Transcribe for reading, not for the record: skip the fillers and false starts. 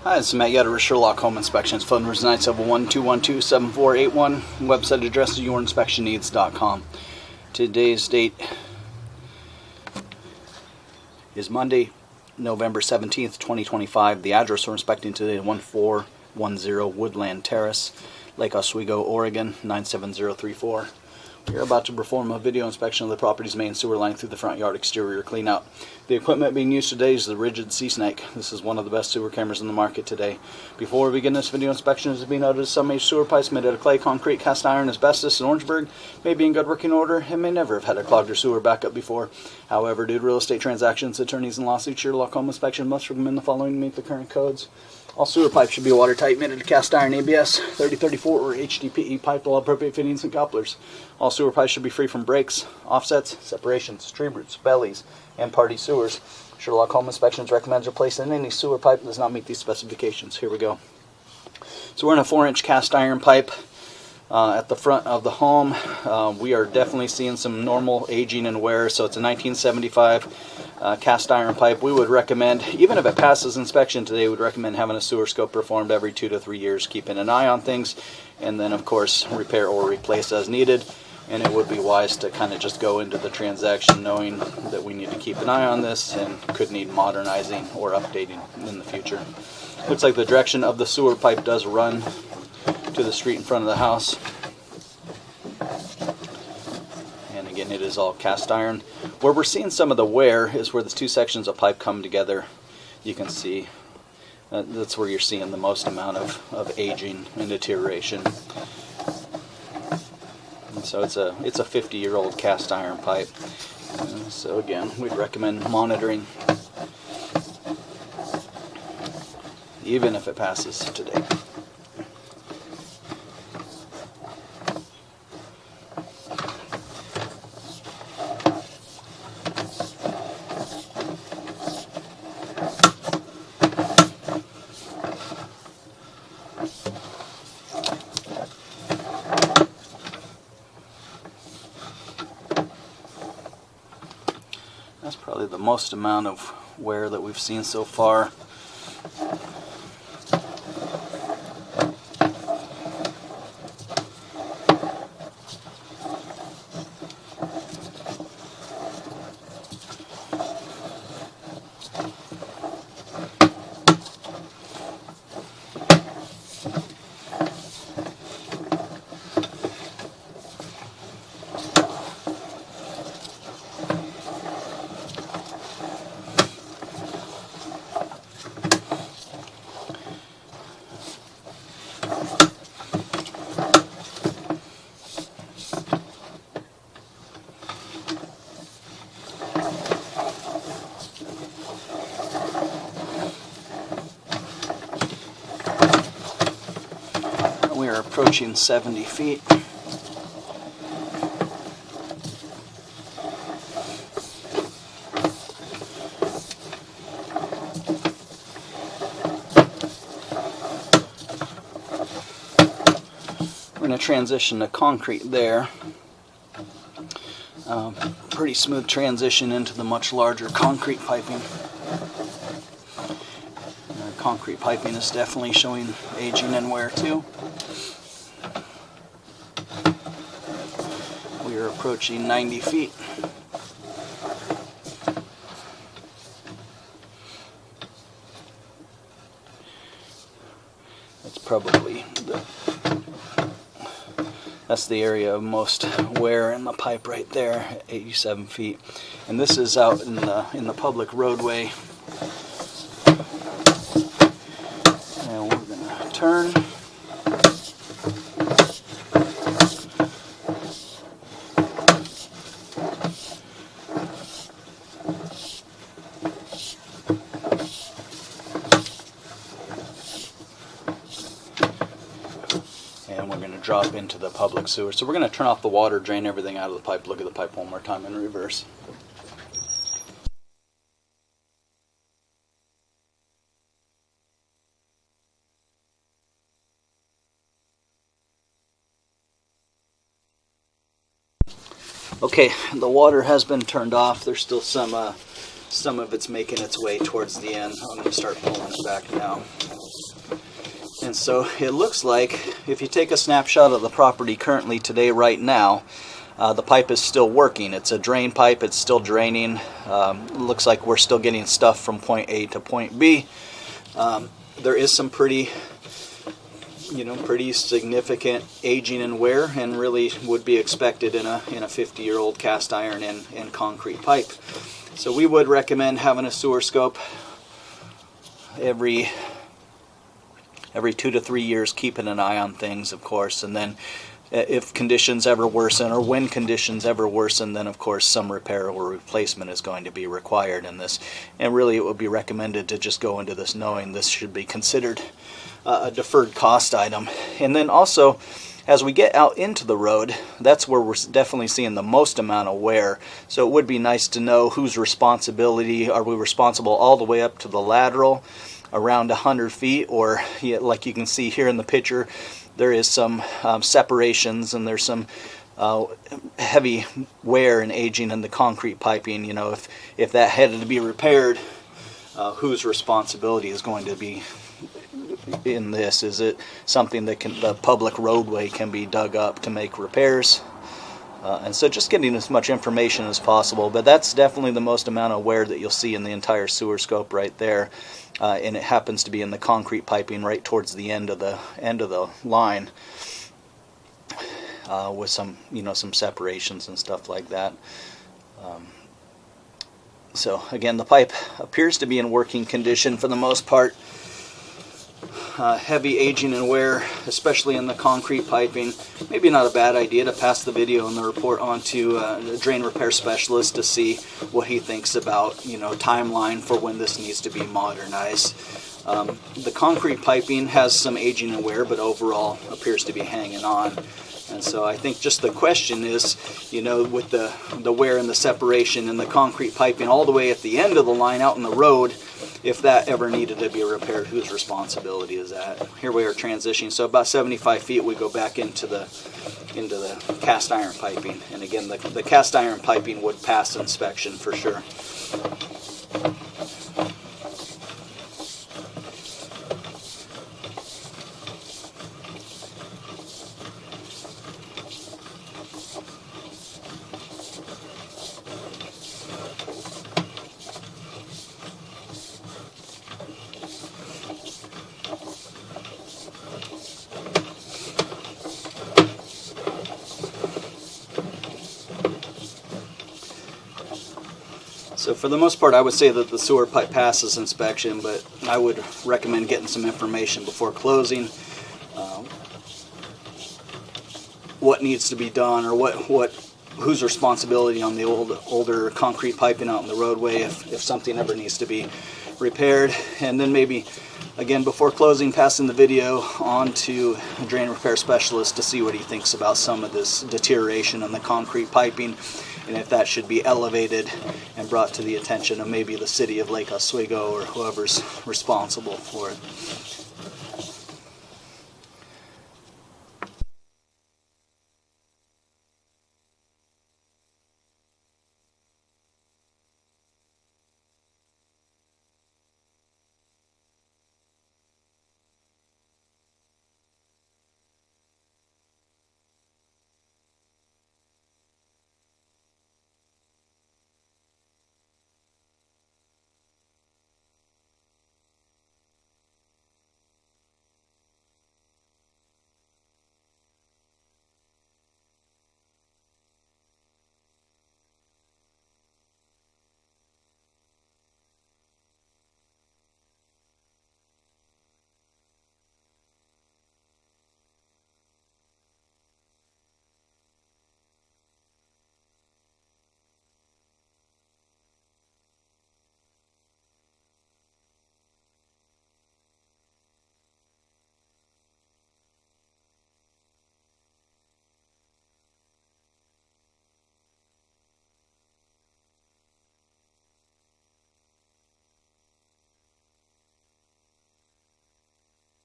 Hi, this is Matt Yetter with Sherlock Home Inspections. Phone number is 971-212-7481. Website address is yourinspectionneeds.com. Today's date is Monday, November 17th, 2025. The address we're inspecting today is 1410 Woodland Terrace, Lake Oswego, Oregon, 97034. We are about to perform a video inspection of the property's main sewer line through the front yard exterior cleanout. The equipment being used today is the Rigid Sea Snake. This is one of the best sewer cameras in the market today. Before we begin this video inspection, it is to be noted some major sewer pipes made out of clay, concrete, cast iron, asbestos, and Orangeburg may be in good working order and may never have had a clogged or sewer backup before. However, due to real estate transactions, attorneys, and lawsuits, Sherlock Home Inspection must recommend the following to meet the current codes. All sewer pipes should be watertight, made of cast iron, ABS, 3034 or HDPE pipe, all appropriate fittings and couplers. All sewer pipes should be free from breaks, offsets, separations, tree roots, bellies, and party sewers. Sherlock Home Inspections recommends replacing any sewer pipe that does not meet these specifications. Here we go. So we're in a 4-inch cast iron pipe at the front of the home. We are definitely seeing some normal aging and wear, so it's a 1975 cast iron pipe. We would recommend, even if it passes inspection today, we would recommend having a sewer scope performed every 2 to 3 years, keeping an eye on things, and then of course repair or replace as needed. And it would be wise to kind of just go into the transaction knowing that we need to keep an eye on this and could need modernizing or updating in the future. Looks like the direction of the sewer pipe does run to the street in front of the house. And again, it is all cast iron. Where we're seeing some of the wear is where the two sections of pipe come together. You can see that's where you're seeing the most amount of aging and deterioration. And so it's a 50-year-old cast iron pipe. So again, we'd recommend monitoring even if it passes today. That's probably the most amount of wear that we've seen so far. We are approaching 70 feet. We're going to transition to concrete there. Pretty smooth transition into the much larger concrete piping. Concrete piping is definitely showing aging and wear too. We are approaching 90 feet. That's the area of most wear in the pipe right there, at 87 feet. And this is out in the public roadway. And we're going to turn. And we're going to drop into the public sewer. So we're going to turn off the water, drain everything out of the pipe, look at the pipe one more time in reverse. Okay, the water has been turned off. There's still some some of it's making its way towards the end. I'm going to start pulling it back now. And so it looks like if you take a snapshot of the property currently today, right now, the pipe is still working. It's a drain pipe. It's still draining. Looks like we're still getting stuff from point A to point B. There is some pretty significant aging and wear, and really would be expected in a 50-year-old cast iron and concrete pipe. So we would recommend having a sewer scope every 2 to 3 years, keeping an eye on things, of course, and then if conditions ever worsen, or when conditions ever worsen, then of course some repair or replacement is going to be required in this. And really it would be recommended to just go into this knowing this should be considered a deferred cost item. And then also, as we get out into the road, that's where we're definitely seeing the most amount of wear. So it would be nice to know whose responsibility. Are we responsible all the way up to the lateral around 100 feet, or like you can see here in the picture, there is some separations, and there's some heavy wear and aging in the concrete piping. You know, if that had to be repaired, whose responsibility is going to be in this? Is it something that the public roadway can be dug up to make repairs? And so just getting as much information as possible, but that's definitely the most amount of wear that you'll see in the entire sewer scope right there. And it happens to be in the concrete piping right towards the end of the line, with some some separations and stuff like that. So again, the pipe appears to be in working condition for the most part. Heavy aging and wear, especially in the concrete piping. Maybe not a bad idea to pass the video and the report on to a drain repair specialist to see what he thinks about, timeline for when this needs to be modernized. The concrete piping has some aging and wear, but overall appears to be hanging on. And so I think just the question is, with the wear and the separation and the concrete piping all the way at the end of the line out in the road, if that ever needed to be repaired, whose responsibility is that? Here we are transitioning, so about 75 feet we go back into the cast iron piping, and again the cast iron piping would pass inspection for sure. So for the most part, I would say that the sewer pipe passes inspection, but I would recommend getting some information before closing. What needs to be done, or whose responsibility on the older concrete piping out in the roadway if something ever needs to be repaired. And then maybe, again, before closing, passing the video on to a drain repair specialist to see what he thinks about some of this deterioration in the concrete piping, and if that should be elevated and brought to the attention of maybe the city of Lake Oswego or whoever's responsible for it.